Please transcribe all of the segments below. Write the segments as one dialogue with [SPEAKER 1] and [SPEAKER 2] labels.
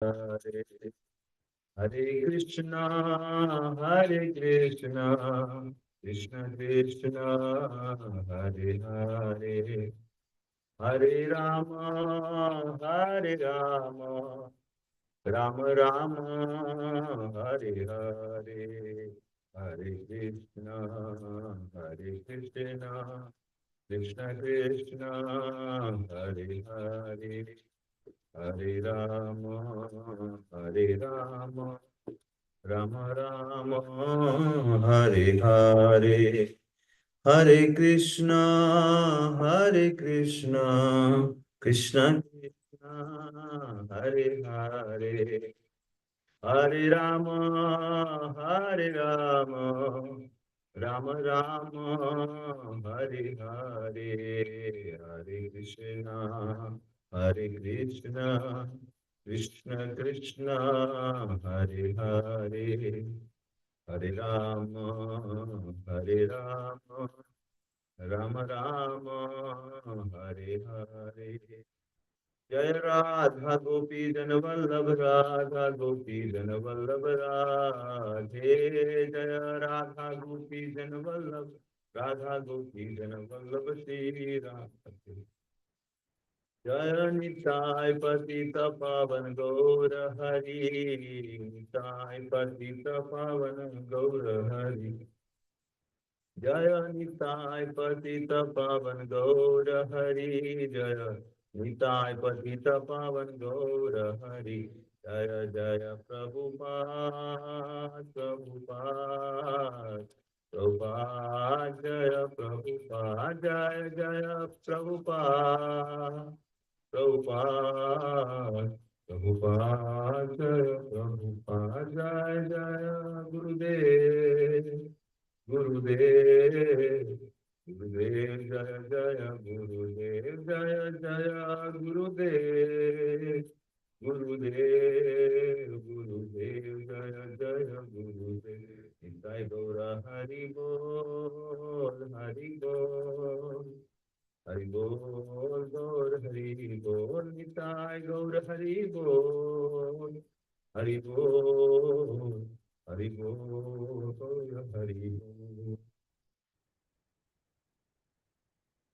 [SPEAKER 1] Hare Hare Krishna, Hare Krishna, Krishna Krishna, Hare Hare, Hare Rama, Hare Rama, Rama Rama, Hare Hare, Hare Krishna, Hare Krishna, Krishna Krishna, Hare Hare, Hare Rama, Hare Rama, Rama Rama, Hare Hare, Hare Krishna, Krishna Krishna, Hare Hare, Hare Rama, Hare Rama, Rama Rama, Hare Hare, Hare Krishna, Hare Krishna, Krishna Krishna, Hare Hare, Hare Rama, Hare Rama, Rama Rama, Hare Hare. जय राधा गोपी जन वल्लभ राधा गोपी जन वल्लभ राधे जय राधा गोपी जन वल्लभ राधा गोपी जन वल्लभ श्री राधे जय निताय पतित पावन गौर हरि निताय पतित पावन गौर हरि जय निताय पतित पावन गौर हरि जय निताय पतित पावन गौर हरि जय जय प्रभुपाद प्रभुपाद प्रभुपाद जय प्रभुपाद जय जय प्रभुपाद प्रभुपाद प्रभुपाद जय प्रभुपाद जय जय गुरुदेव गुरुदेव गुरुदेव जय जय गुरुदेव जय जय गुरुदेव गुरुदेव गुरुदेव जय जय गुरुदेव निताय गौर हरि बोल हरि बोल हरि बोल गौर हरि बोल निताय गौर हरि बोल हरि बोल हरि बोल गौर हरि बोल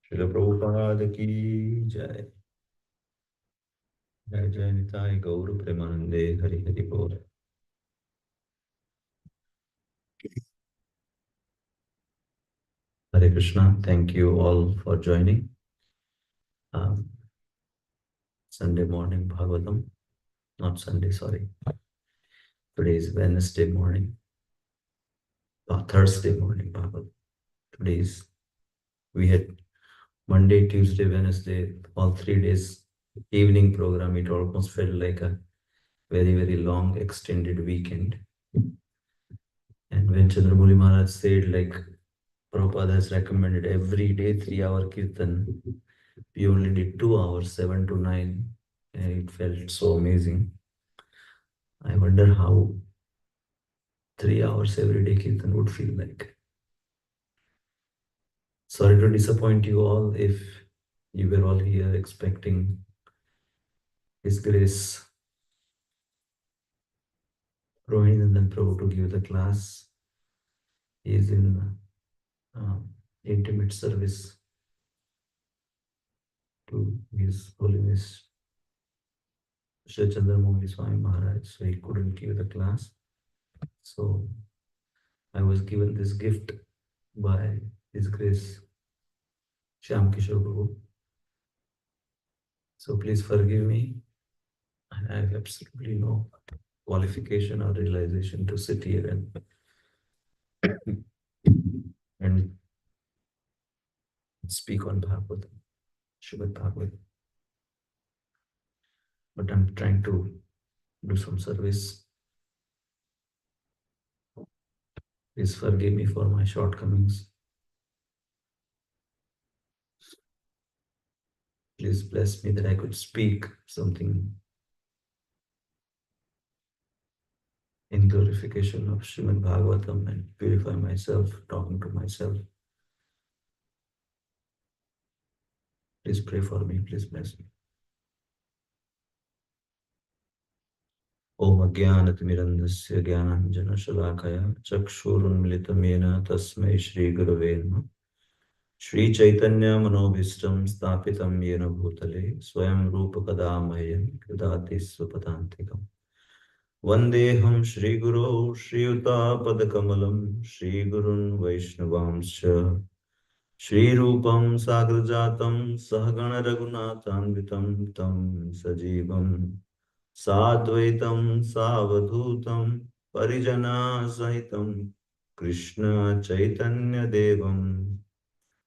[SPEAKER 1] श्रील प्रभुपाद की जय जय जय निताय गौर प्रेमानंदे हरि हरि बोल Hare Krishna. Thank you all for joining. Sunday morning Bhagavatam. Not Sunday, sorry. Today is Wednesday morning. Thursday morning Bhagavatam. We had Monday, Tuesday, Wednesday, all 3 days evening program. It almost felt like a very, very long extended weekend. And when Chandramouli Maharaj said, like Prabhupada has recommended every day 3-hour kirtan, we only did 2 hours, 7 to 9, and it felt so amazing. I wonder how 3 hours every day kirtan would feel like. Sorry to disappoint you all if you were all here expecting His Grace Rohinathan Prabhu to give the class. He is in intimate service to His Holiness Sri Chandramouli Swami Maharaj, so he couldn't give the class. So I was given this gift by His Grace Shyam Kishore Prabhu. So please forgive me. I have absolutely no qualification or realization to sit here and speak on Bhagavatam, Srimad Bhagavatam. But I'm trying to do some service. Please forgive me for my shortcomings. Please bless me that I could speak something in glorification of Srimad Bhagavatam and purify myself, talking to myself. Please pray for me, please bless me. ओम अज्ञानतिमिरन्धस्य ज्ञानाञ्जनशलाकया चक्षुरुन्मिलितं येन तस्मै श्रीगुरवे नमः। श्रीचैतन्यमनोभीष्टं स्थापितं येन भूतले स्वयं रूपकदा मह्यं ददाति स्वपदान्तिकम्। वन्देऽहं श्रीगुरो श्रीयुतापदकमलं श्रीगुरुन् वैष्णवांश्च श्रीरूपं साग्रजातं सहगणरघुनाथान्वितं तं सजीवं साद्वैतं सावधूतं परिजनसहितं कृष्ण चैतन्यदेवं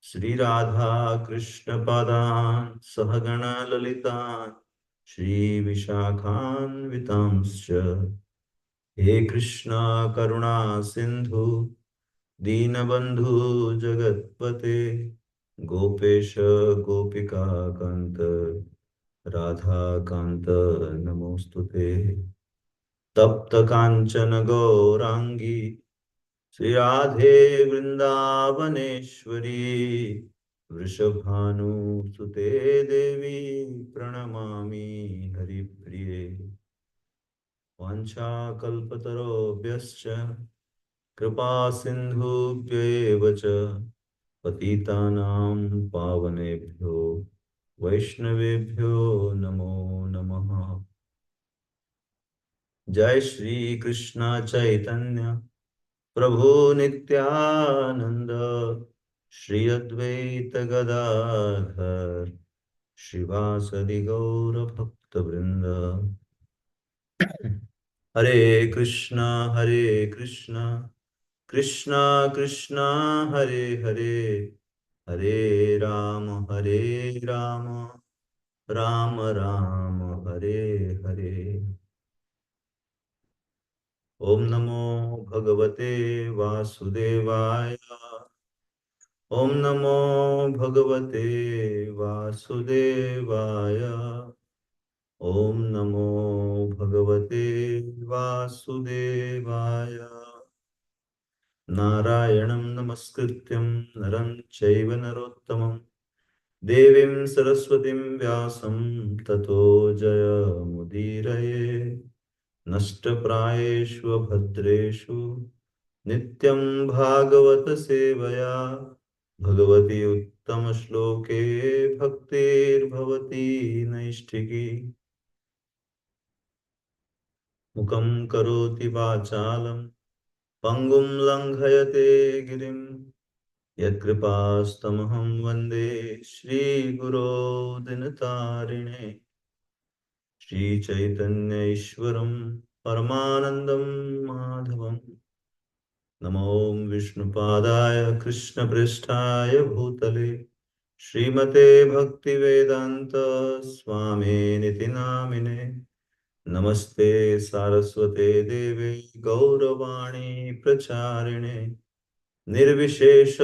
[SPEAKER 1] श्रीराधा कृष्णपादान् सहगण ललितान् श्रीविशाखान्वितांश्च हे कृष्ण करुणा सिन्धु दीनबन्धु जगत्पते गोपेश गोपिका कान्त राधा कान्त नमोस्तुते तप्त कांचन गौरांगी श्री राधे वृंदावनेश्वरी वृषभानुसुते देवी प्रणमामि हरिप्रिये वाञ्छाकल्पतरुभ्यश्च कृपा सिन्धुभ्येव च पतितानां पावनेभ्यो वैष्णवेभ्यो नमो नमः। जय श्री कृष्ण चैतन्य प्रभु नित्यानंद श्री अद्वैत गदाधर श्रीवासदि गौर भक्त वृंद। हरे कृष्णा कृष्णा कृष्णा हरे हरे हरे हरे राम राम राम हरे हरे। ओम नमो भगवते वासुदेवाय। ओम नमो भगवते वासुदेवाय। ओम नमो भगवते वासुदेवाय। नारायणं नमस्कृत्यं नरं चैव नरोत्तमं देवीं सरस्वतीं व्यासं ततो जयमुदीरये। नष्टप्रायेषु भद्रेषु नित्यं भागवत सेवया भगवती उत्तमश्लोके भक्तिर्भवती नैष्ठिकी। मुखं करोति वाचालं पंगुं लङ्घयते गिरिं यत्कृपास्तमहं वन्दे श्रीगुरो दिनतारिणे। श्रीचैतन्य ईश्वरं परमानन्दं माधवम्। नमो विष्णुपादाय कृष्णपृष्ठाय भूतले श्रीमते भक्तिवेदान्त स्वामिनिति नामिने। नमस्ते सारस्वते देवे गौरवाणी प्रचारिणे निर्विशेष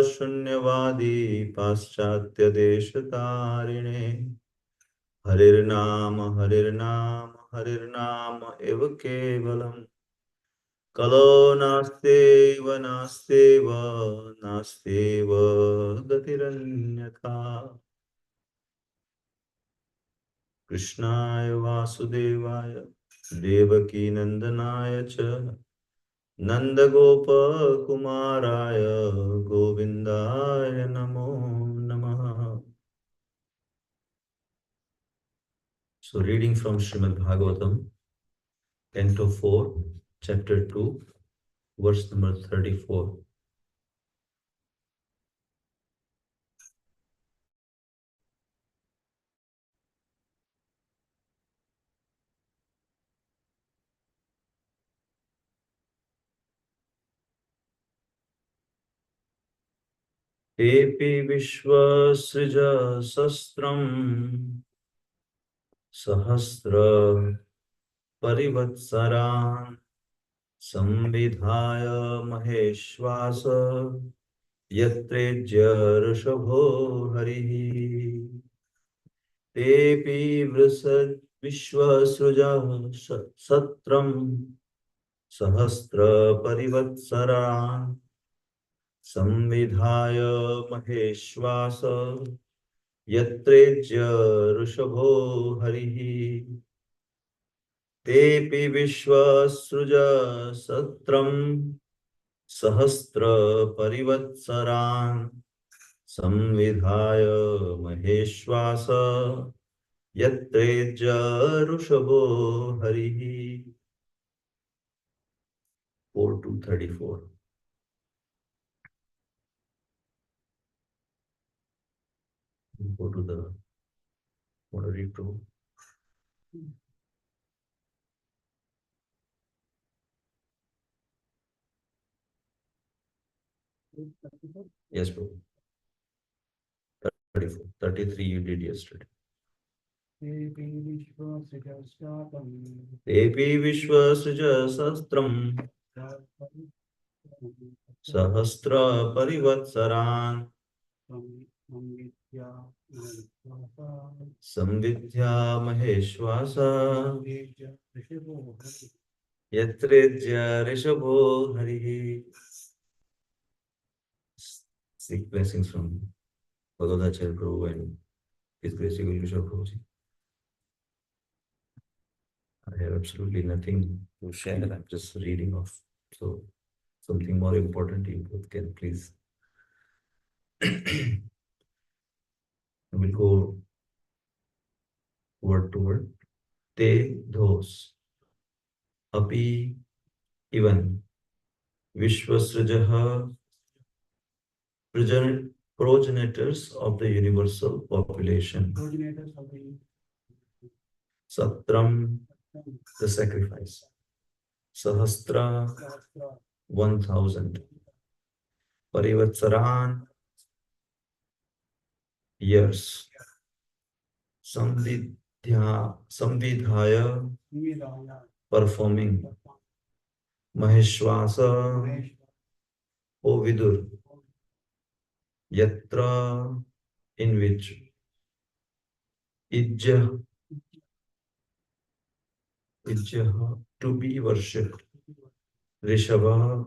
[SPEAKER 1] शून्यवादी पाश्चात्य देशतारिणे। हरिर्नाम हरिर्नाम एव केवलम् कलो नास्त्येव नास्त्येव नास्त्येव गतिरन्यथा। कृष्णाय वासुदेवाय देवकी नंदनाय च नंदगोपकुमाराय गोविन्दाय नमो नमः। So reading from Srimad Bhagavatam, Canto 4, Chapter 2, verse number 34. Epi Vishwasrija Sastram Sahasra Parivatsaran Samvidhaya Maheshwasa Yatrejya Rishabho Harihi Tepi Vrasad Vishwasruja Satram Sahasra Parivatsaran Samvidhaya Maheshwasa Yatrejya Rishabho Harihi. Tepi Vishwasruja Satram Sahasra Parivatsaran Samvidhaya Maheshwasa Yatreja Rushabho Harihi. 4 to 34. Go to the what are you to? Yes, bro. 34. 33 you did yesterday. Tepi Vishwasruja Sastram Sahasra Parivatsaran Samvidhya Maheshwasa Yatredya Rishabho Harihi. Seek blessings from Bhagavadacharya Prabhu and His Grace Guru Prabhu. I have absolutely nothing to share. I'm just reading off. So something more important you both can please. We'll go word to word. Te, those. Api, even. Vishwasrajaha, progenitors of the universal population. Satram, the sacrifice. Sahasra, 1,000. Parivatsaran, years. Samvidhaya, performing. Maheshwasa, O Vidur. Yatra, in which. Ijja, to be worshipped. Rishabha,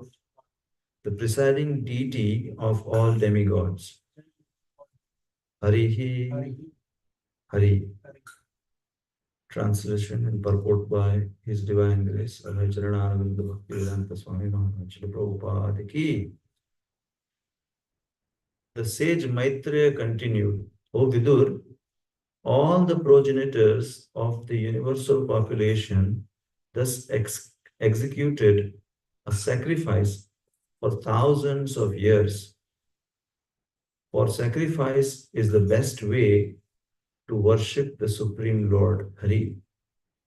[SPEAKER 1] the presiding deity of all demigods. Harihi, Hari. Translation and purport by His Divine Grace, Adhacharanavinda Bhaktivedanta Swami Maharaj Prabhupada Ki. The sage Maitreya continued, O Vidur, all the progenitors of the universal population thus executed a sacrifice for thousands of years. For sacrifice is the best way to worship the Supreme Lord Hari,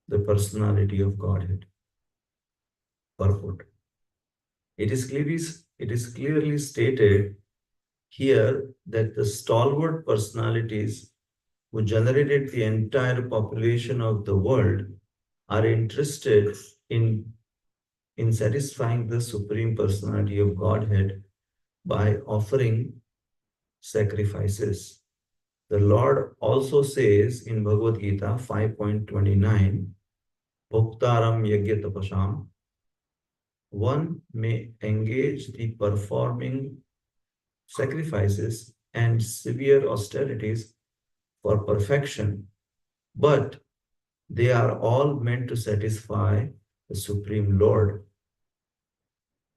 [SPEAKER 1] the personality of Godhead. Purport. It is clearly stated here that the stalwart personalities who generated the entire population of the world are interested in satisfying the Supreme Personality of Godhead by offering sacrifices. The Lord also says in Bhagavad Gita 5.29, Bhoktaram Yagya Tapasham, one may engage the performing sacrifices and severe austerities for perfection, but they are all meant to satisfy the Supreme Lord.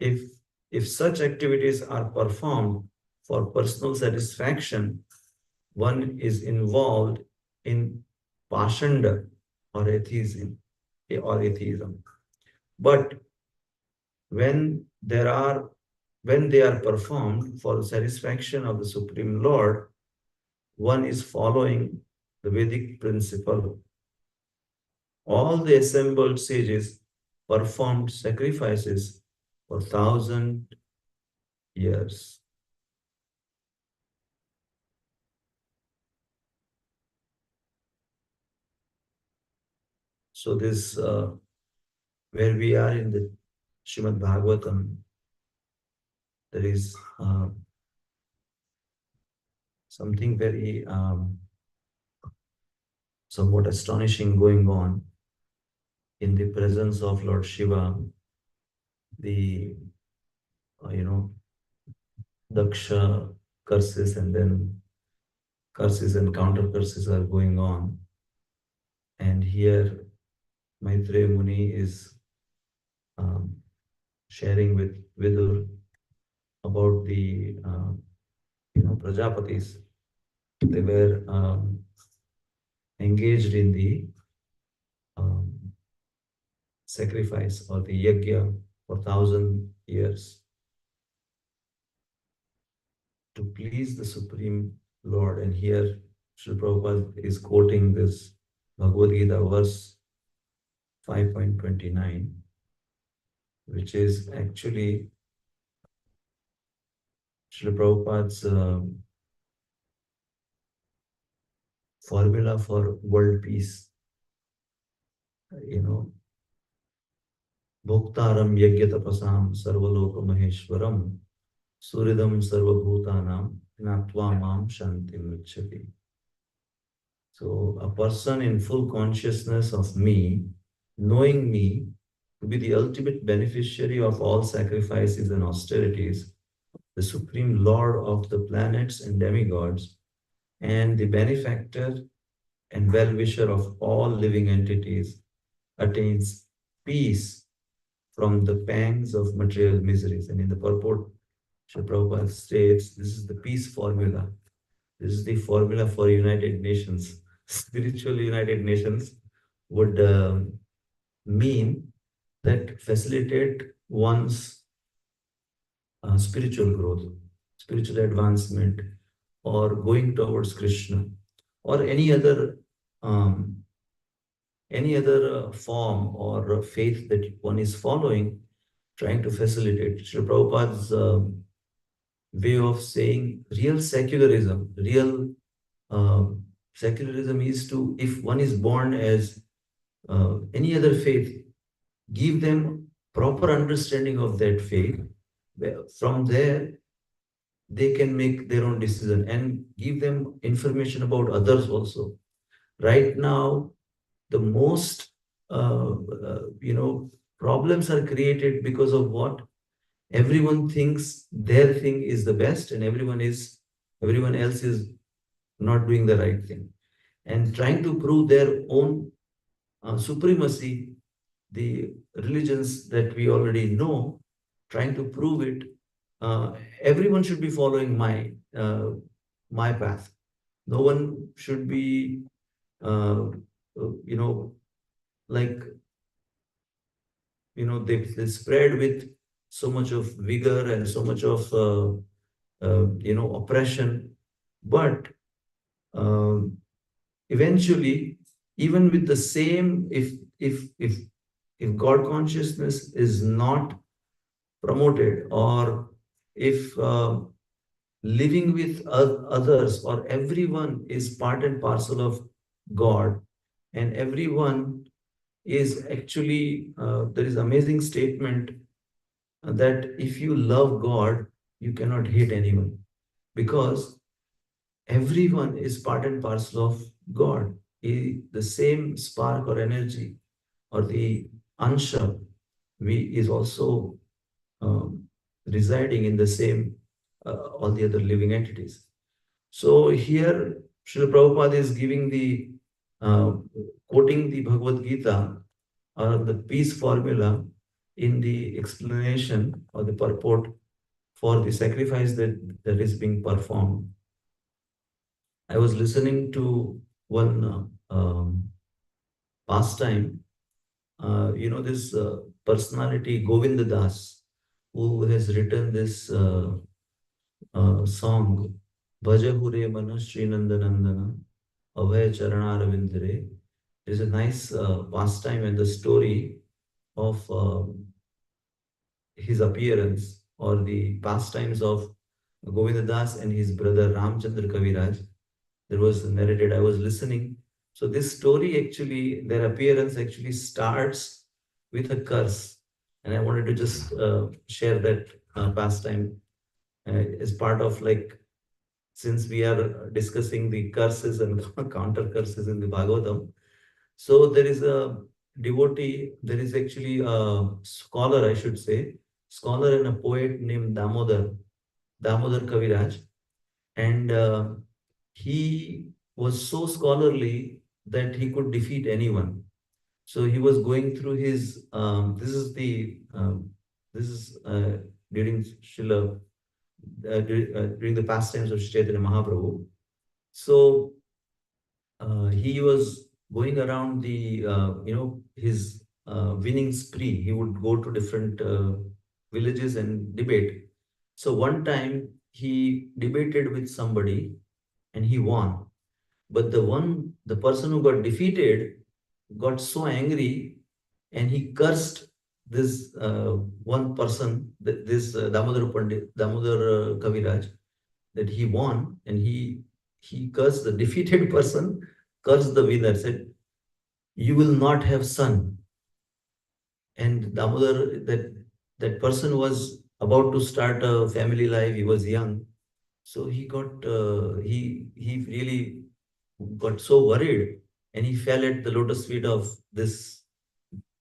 [SPEAKER 1] If such activities are performed for personal satisfaction, one is involved in Pashanda or atheism. But when they are performed for the satisfaction of the Supreme Lord, one is following the Vedic principle. All the assembled sages performed sacrifices for 1,000 years. So this, where we are in the Srimad Bhagavatam, there is something very somewhat astonishing going on in the presence of Lord Shiva. The Daksha curses and then curses and counter curses are going on, and here Maitreya Muni is um, sharing with Vidur about the Prajapatis. They were engaged in the um, sacrifice or the yajna for 1,000 years to please the Supreme Lord. And here Srila Prabhupada is quoting this Bhagavad Gita verse 5.29, which is actually Srila Prabhupada's formula for world peace. You know, Bhoktaram Yagyatapasam Sarvaloka Maheshwaram Suridam Sarvabhutanam Natva Mam Shantim Vichati. So a person in full consciousness of me, knowing me to be the ultimate beneficiary of all sacrifices and austerities, the supreme lord of the planets and demigods, and the benefactor and well-wisher of all living entities, attains peace from the pangs of material miseries. And in the purport, Srila Prabhupada states, this is the peace formula. This is the formula for United Nations. Spiritual United Nations would mean that facilitate one's spiritual growth, spiritual advancement, or going towards Krishna, or um, any other form or faith that one is following, trying to facilitate. Srila Prabhupada's way of saying real secularism, real secularism is to, if one is born as any other faith, give them proper understanding of that faith. From there, they can make their own decision and give them information about others also. Right now, the most problems are created because of what? Everyone thinks their thing is the best, and everyone else is not doing the right thing, and trying to prove their own supremacy. The religions that we already know, trying to prove it, uh, everyone should be following my path. No one should be uh, you know like they spread with so much of vigor and so much of oppression. But um, eventually, even with the same, if God consciousness is not promoted, or if living with others or everyone is part and parcel of God, and everyone is actually, there is amazing statement that if you love God, you cannot hate anyone, because everyone is part and parcel of God. The same spark or energy or the ansha is also um, residing in the same all the other living entities. So here, Srila Prabhupada is giving the uh, quoting the Bhagavad Gita or the peace formula in the explanation or the purport for the sacrifice that is being performed. I was listening to one pastime. This personality Govinda Das, who has written this song, Bhaja Hure Mana Sri Nandanandana Abhay Charanaravidre. It is a nice pastime and the story of his appearance or the pastimes of Govinda Das and his brother Ramchandra Kaviraj. There was narrated, I was listening. So this story actually, their appearance actually starts with a curse. And I wanted to just share that pastime as part of, like, since we are discussing the curses and counter curses in the Bhagavatam. So there is a devotee, there is actually a scholar, I should say, scholar and a poet named Damodar Kaviraj. And he was so scholarly that he could defeat anyone. So he was going through his, this is during Srila, during the pastimes of Sri Chaitanya Mahaprabhu. So he was going around the, his winning spree. He would go to different villages and debate. So one time he debated with somebody and he won. But the person who got defeated got so angry and he cursed this one person, this Damodar Pandit, Damodar Kaviraj, that he won, and he cursed the defeated person, cursed the winner, said, "You will not have son." And Damodar, that person was about to start a family life. He was young, so he really got so worried, and he fell at the lotus feet of this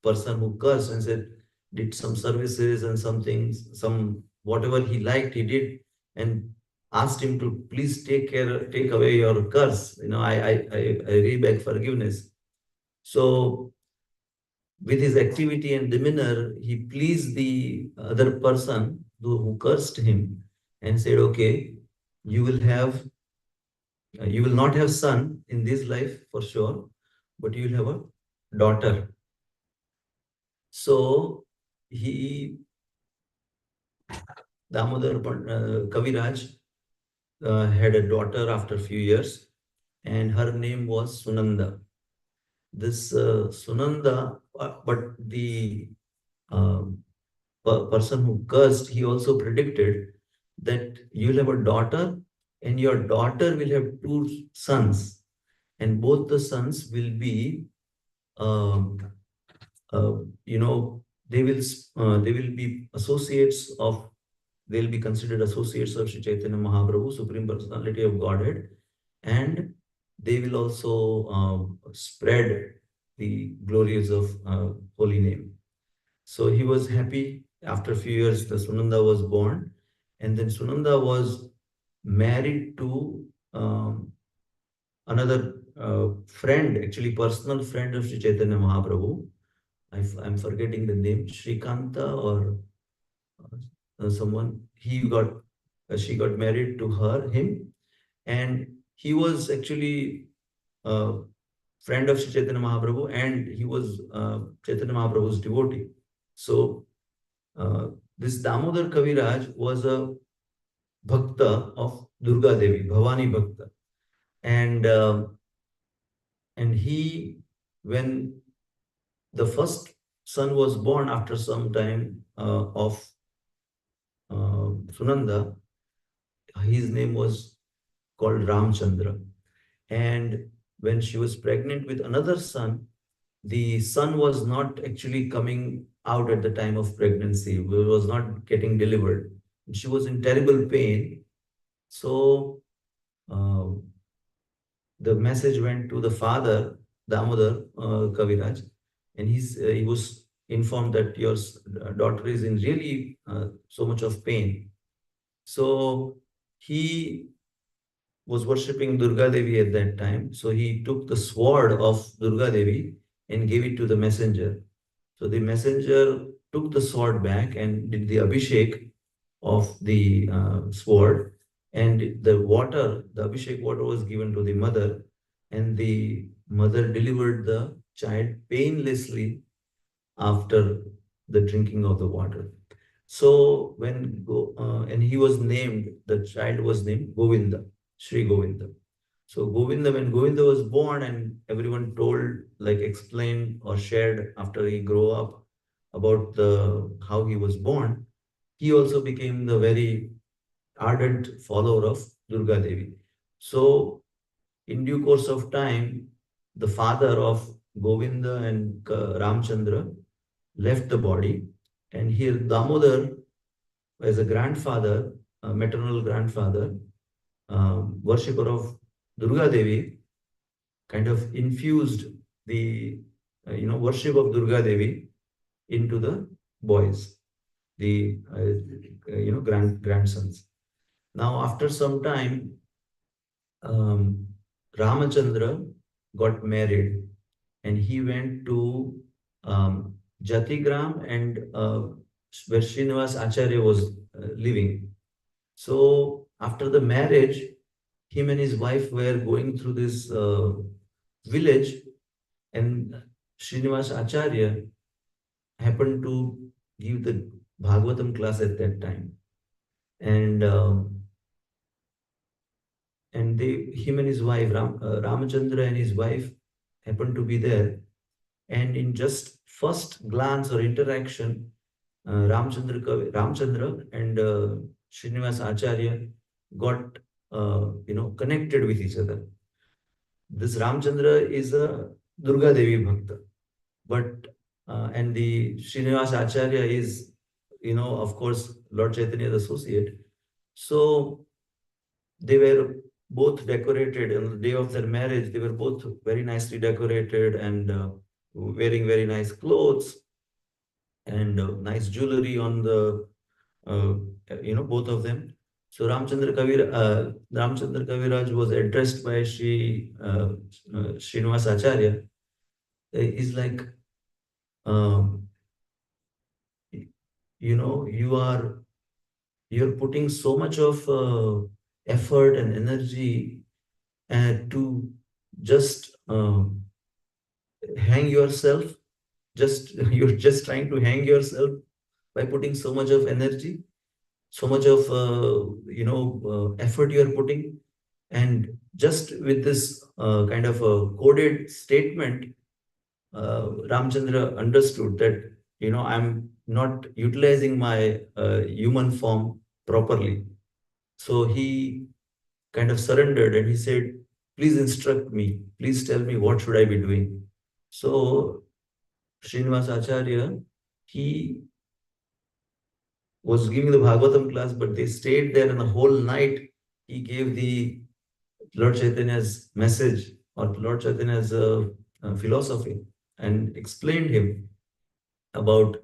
[SPEAKER 1] person who cursed and said, did some services and some things, some whatever he liked, he did, and asked him to please take away your curse. I really beg forgiveness. So with his activity and demeanor, he pleased the other person who cursed him and said, okay, you will have, you will not have son in this life for sure, but you will have a daughter. So he, Kaviraj, had a daughter after a few years, and her name was Sunanda. This Sunanda, but the uh, person who cursed, he also predicted that you'll have a daughter, and your daughter will have two sons, and both the sons will be, um, uh, you know, they will be associates of, they'll be considered associates of Sri Chaitanya Mahaprabhu, Supreme Personality of Godhead, and they will also spread the glories of holy name. So he was happy. After a few years, the Sunanda was born, and then Sunanda was married to another friend, actually personal friend of Sri Chaitanya Mahaprabhu. I'm forgetting the name, Shrikanta or someone. She got married to him, and he was actually a friend of Sri Chaitanya Mahaprabhu, and he was Chaitanya Mahaprabhu's devotee. So this Damodar Kaviraj was a bhakta of Durga Devi, Bhavani Bhakta, and and he, when the first son was born after some time of Sunanda, his name was called Ramchandra. And when she was pregnant with another son, the son was not actually coming out at the time of pregnancy, was not getting delivered. She was in terrible pain. So uh, the message went to the father, Damodar Kaviraj, and he was informed that your daughter is in really so much of pain. So he was worshipping Durga Devi at that time. So he took the sword of Durga Devi and gave it to the messenger. So the messenger took the sword back and did the abhishek of the sword, and the abhishek water was given to the mother, and the mother delivered the child painlessly after the drinking of the water. So and he was named, the child was named Govinda, Sri Govinda. So Govinda, when Govinda was born, and everyone told, like explained or shared after he grew up about the how he was born, he also became the very ardent follower of Durga Devi. So in due course of time, the father of Govinda and Ramchandra left the body, and here Damodar, as a grandfather, a maternal grandfather, worshipper of Durga Devi, kind of infused the worship of Durga Devi into the boys, the grandsons. Now, after some time, Ramachandra got married, and he went to Jatigram and where Srinivas Acharya was living. So after the marriage, him and his wife were going through this village, and Srinivas Acharya happened to give the Bhagavatam class at that time, and him and his wife Ramachandra and his wife happened to be there, and in just first glance or interaction, Ramchandra and Srinivas Acharya got connected with each other. This Ramchandra is a Durga Devi Bhakta, but and the Srinivas Acharya is, of course, Lord Chaitanya's associate. So they were both decorated on the day of their marriage. They were both very nicely decorated and wearing very nice clothes and nice jewelry on the uh, both of them. So Ramchandra Kaviraj was addressed by Srinivas Acharya. Is like, um, you're putting so much of effort and energy to just hang yourself. Just you're just trying to hang yourself by putting so much of energy, so much of effort you are putting, and just with this kind of a coded statement, Ramchandra understood that I'm not utilizing my human form properly. So he kind of surrendered and he said, "Please instruct me. Please tell me what should I be doing." So Srinivas Acharya, he was giving the Bhagavatam class, but they stayed there and the whole night he gave the Lord Chaitanya's message or Lord Chaitanya's philosophy and explained him about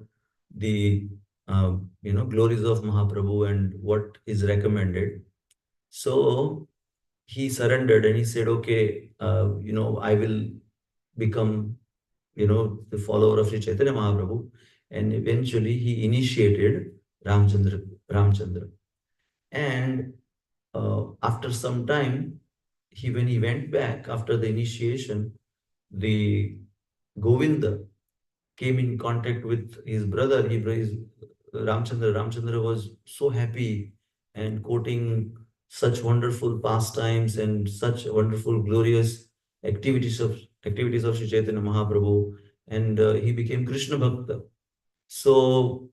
[SPEAKER 1] the glories of Mahaprabhu and what is recommended. So he surrendered and he said, "Okay, I will become the follower of Sri Chaitanya Mahaprabhu." And eventually he initiated Ramchandra. And after some time, when he went back after the initiation, the Govinda came in contact with his brother. His Ramchandra. Ramchandra was so happy and quoting such wonderful pastimes and such wonderful, glorious activities of Sri Chaitanya Mahaprabhu, and he became Krishna Bhakta. So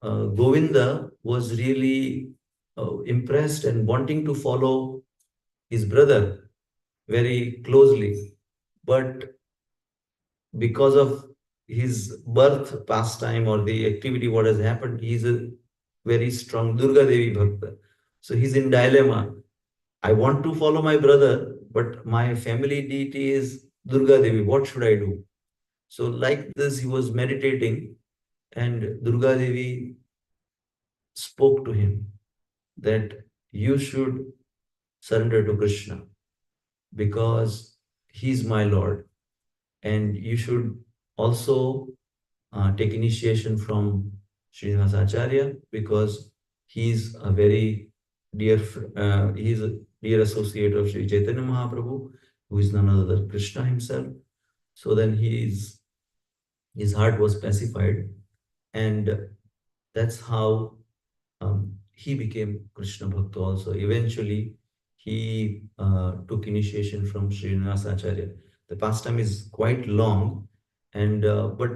[SPEAKER 1] Govinda was really impressed and wanting to follow his brother very closely, but because of his birth pastime or the activity what has happened, he is a very strong Durga Devi Bhakta. So he's in dilemma. I want to follow my brother, but my family deity is Durga Devi. What should I do? So like this, he was meditating, and Durga Devi spoke to him that you should surrender to Krishna because he's my Lord, and you should also take initiation from Srinivas Acharya because he's a very he's a dear associate of Sri Chaitanya Mahaprabhu, who is none other than Krishna himself. So then his heart was pacified, and that's how he became Krishna Bhakta also. Eventually, he took initiation from Srinivas Acharya. The pastime is quite long, and but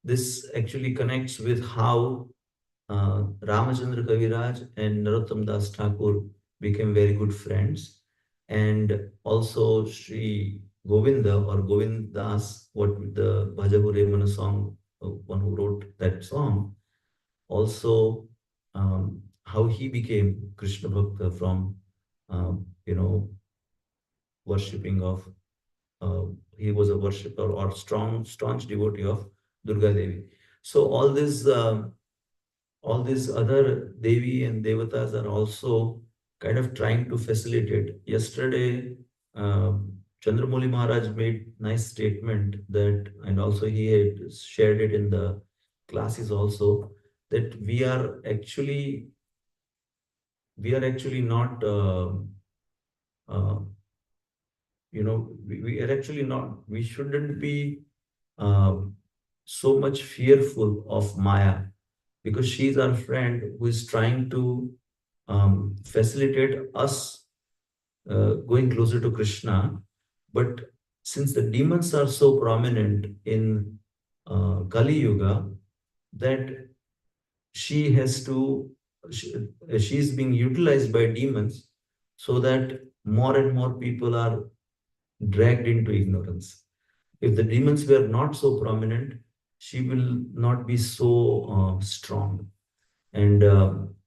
[SPEAKER 1] this actually connects with how Ramachandra Kaviraj and Narottam Das Thakur became very good friends. And also Sri Govinda or Govindas, what the Bhajahure Mana song, one who wrote that song, also how he became Krishna Bhakta from, worshipping of, uh, he was a worshipper or staunch devotee of Durga Devi. So all these other Devi and Devatas are also kind of trying to facilitate. Yesterday, Chandramouli Maharaj made nice statement that, and also he had shared it in the classes also, that we are actually not uh, we are actually not, we shouldn't be uh, so much fearful of Maya, because she's our friend who is trying to facilitate us going closer to Krishna. But since the demons are so prominent in Kali Yuga, that she has to, she's being utilized by demons so that more and more people are dragged into ignorance. If the demons were not so prominent, she will not be so strong, and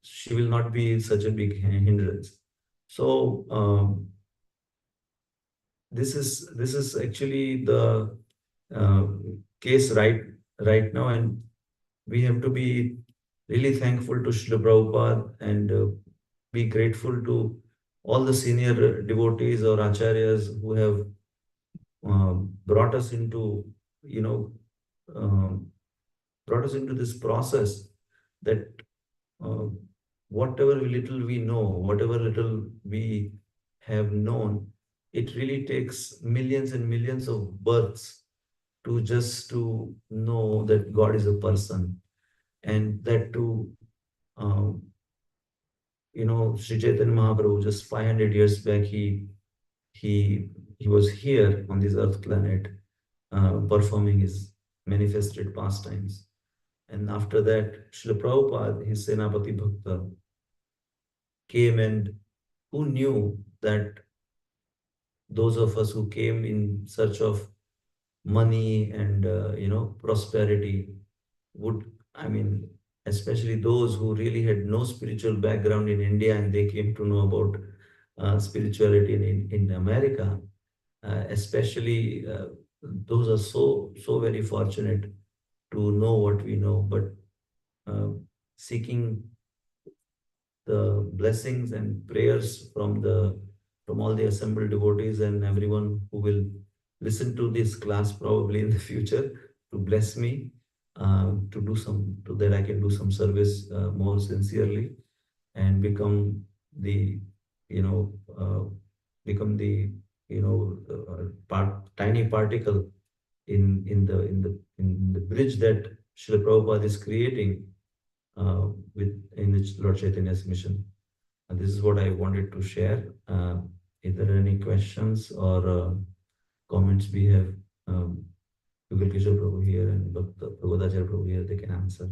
[SPEAKER 1] she will not be such a big hindrance. So this is actually the uh, case right now, and we have to be really thankful to Srila Prabhupada, and be grateful to all the senior devotees or acharyas who have brought us into, you know, um, brought us into this process, that uh, whatever little we know, whatever little we have known, it really takes millions and millions of births to just to know that God is a person, and that to, um, Sri Chaitanya Mahaprabhu, just 500 years back, he he was here on this earth planet, performing his manifested pastimes. And after that, Srila Prabhupada, his Senapati Bhakta, came, and who knew that those of us who came in search of money and prosperity would, I mean, especially those who really had no spiritual background in India, and they came to know about spirituality in America, especially those are so very fortunate to know what we know. But uh, seeking the blessings and prayers from all the assembled devotees and everyone who will listen to this class probably in the future, to bless me, to do some, to that I can do some service more sincerely, and become the, you know become the, tiny particle in the bridge that Srila Prabhupada is creating with in the Lord Chaitanya's mission. And this is what I wanted to share. If there are any questions or comments, we have Yugal Kishore Prabhu here and Bhagavadacharya Prabhu here, they can answer.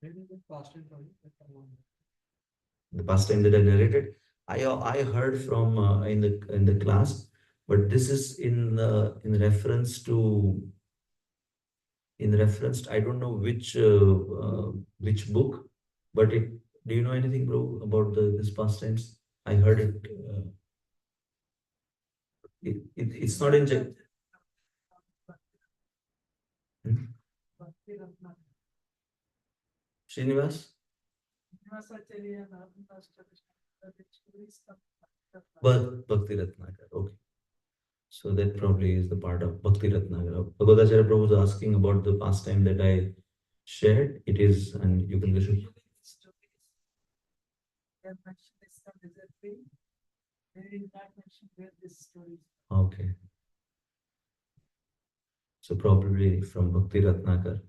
[SPEAKER 1] The past time that I narrated, I heard from in the class, but this is in reference, I don't know which book, but it. Do you know anything, bro, about this pastimes? I heard it. It's not in Hmm? Srinivas, but Bhakti Ratnakar. Okay, so that probably is the part of Bhakti Ratnakar. Bhagadacharya Prabhu was asking about the pastime that I shared. It is, and you can listen. Okay, so probably from Bhakti Ratnakar.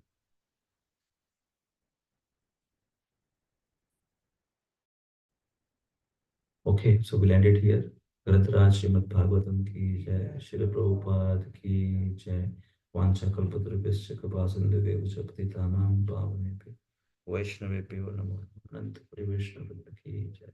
[SPEAKER 1] Okay, so we'll end it here. Grantaraj Srimad Bhagavatam ki jai, Srila Prabhupada ki jai, Vancha Kalpatarubhyascha Kapasindhavya Chapatitanam Bhavanebhyo Vaishnaveभ्यो Namo Ananta Parivaishnava ki jai.